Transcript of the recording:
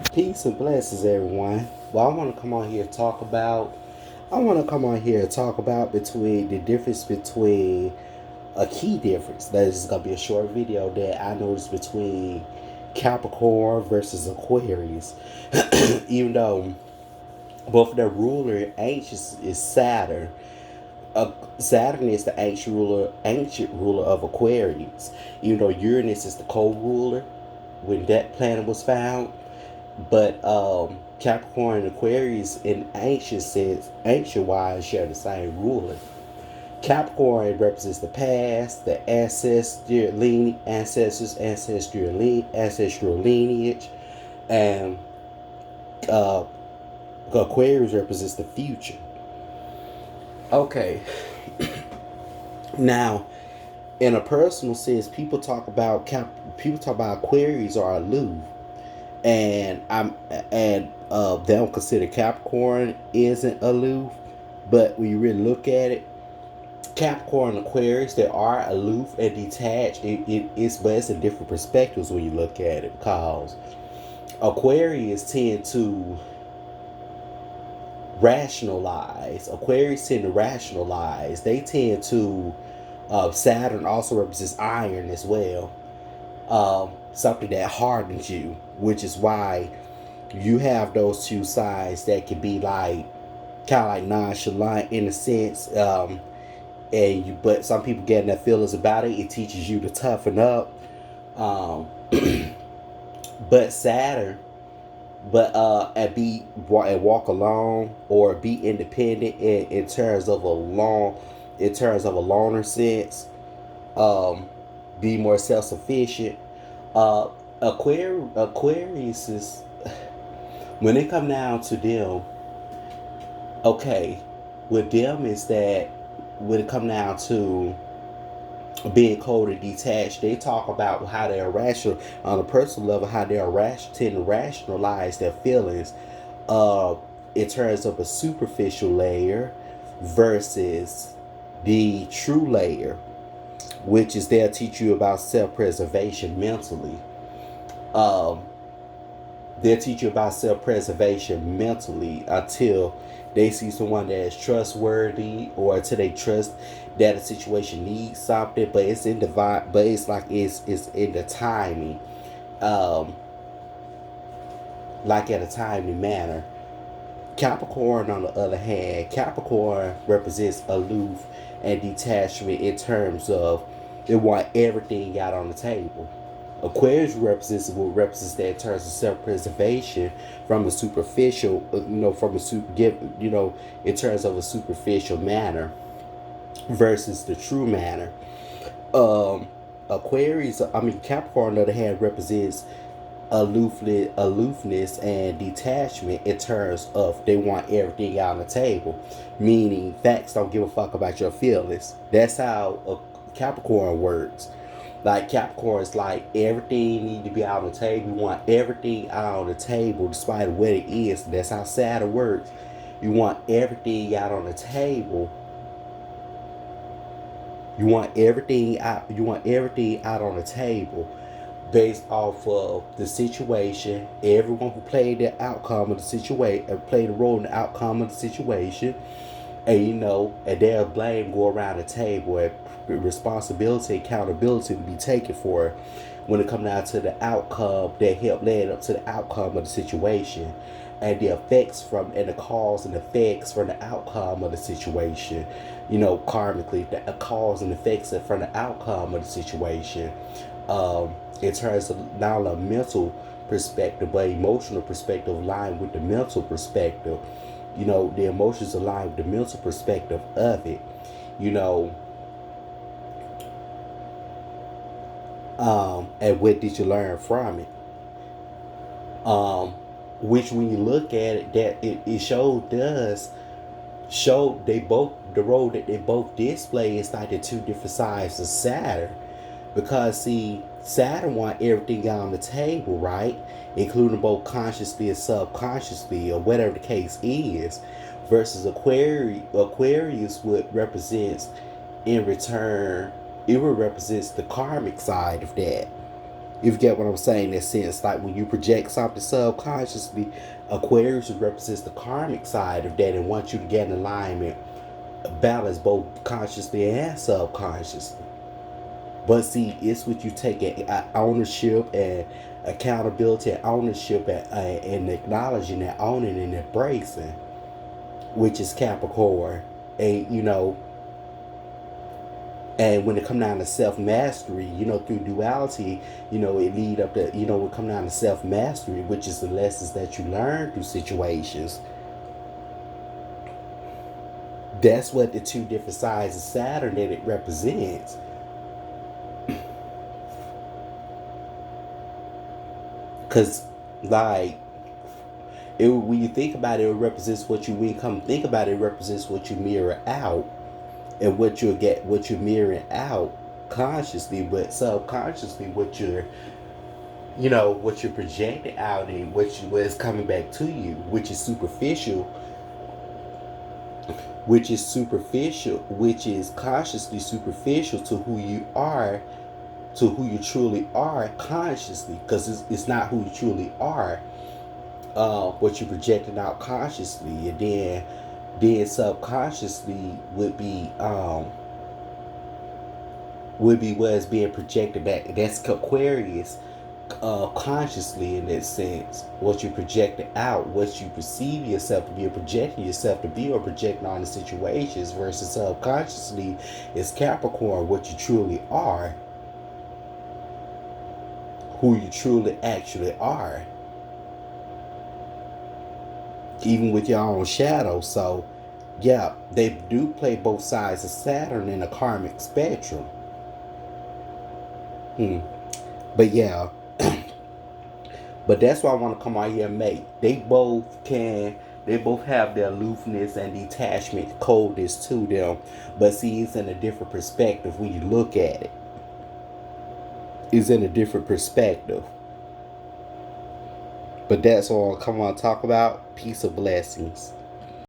Peace and blessings, everyone. Well, I want to come on here and talk about between the difference between a key difference. That is going to be a short video that I noticed between Capricorn versus Aquarius. Even though both of their ruler ancient is Saturn. Saturn is the ancient ruler of Aquarius. Even though Uranus is the co-ruler when that planet was found. But Capricorn and Aquarius in ancient sense, ancient wise, share the same ruler. Capricorn represents the past, the ancestral lineage, and uh, Aquarius represents the future. Okay, now in a personal sense, people talk about Aquarius are aloof, and they don't consider Capricorn isn't aloof, but when you really look at it, Capricorn and Aquarius they are aloof and detached. But it's in different perspectives when you look at it because Aquarius tend to rationalize. They tend to Saturn also represents iron as well. Something that hardens you, which is why you have those two sides that can be like kind of like nonchalant in a sense. But some people getting their feelings about it. It teaches you to toughen up. Um, but Saturn, and walk alone or be independent in terms of a loner sense. Be more self sufficient. Aquarius is when it come down to them. Okay, with them is that when it come down to being cold and detached, they talk about how they're rational on a personal level, how tend to rationalize their feelings, uh, in terms of a superficial layer versus the true layer, which is they'll teach you about self-preservation mentally. Um, they'll teach you about self-preservation mentally until they see someone that is trustworthy or until they trust that a situation needs something, but it's in divine, but it's in the timing, um, like at a timely manner. Capricorn, on the other hand, Capricorn represents aloof and detachment in terms of they want everything out on the table. Aquarius represents that in terms of self-preservation from a superficial, in terms of a superficial manner versus the true manner. Um, Capricorn on the other hand represents aloofness and detachment in terms of they want everything out on the table, meaning facts don't give a fuck about your feelings. That's how a Capricorn works. Like Capricorn is like everything need to be out on the table. You want everything out on the table despite what it is. That's how Saturn works. You want everything out on the table. You want everything out on the table based off of the situation, everyone who played the outcome of the situation, played a role in the outcome of the situation, and their blame go around the table and responsibility, accountability to be taken for when it comes down to the outcome that helped lead up to the outcome of the situation and the effects from and the cause and effects from the outcome of the situation, karmically the cause and effects from the outcome of the situation, in terms of not only a mental perspective but emotional perspective aligned with the mental perspective. The emotions align with the mental perspective of it. You know, and what did you learn from it? Um, which when you look at it, that it show they both the role that they both display is like the two different sides of Saturn. Because see, Saturn want everything on the table, right? Including both consciously and subconsciously, or whatever the case is. Versus Aquarius would represents in return, it would represents the karmic side of that. If you get what I'm saying, in that sense, like when you project something subconsciously, Aquarius represents the karmic side of that and wants you to get in alignment, balance both consciously and subconsciously. But see, it's what you take ownership and accountability and ownership and acknowledging and owning and embracing, which is Capricorn. And and when it come down to self mastery, through duality, it lead up to, when it come down to self mastery, which is the lessons that you learn through situations. That's what the two different sides of Saturn that it represents. Cause like when you think about it, it represents what you, when you come think about it, it represents what you mirror out. And what you're mirroring out consciously, but subconsciously what you're projecting out and what is coming back to you, which is superficial, which is consciously superficial to who you are, to who you truly are consciously, because it's not who you truly are, what you're projecting out consciously. And then subconsciously would be what is being projected back. That's Aquarius, consciously, in that sense. What you projected out, what you perceive yourself to be, or projecting yourself to be, or projecting on the situations, versus subconsciously is Capricorn, what you truly are, who you truly actually are, even with your own shadow. So yeah, they do play both sides of Saturn in the karmic spectrum. But yeah, but that's why I want to come out here and make. They both have their aloofness and detachment, coldness to them. But see, it's in a different perspective when you look at it. It's in a different perspective. But that's all I'll come on and talk about. Peace of blessings.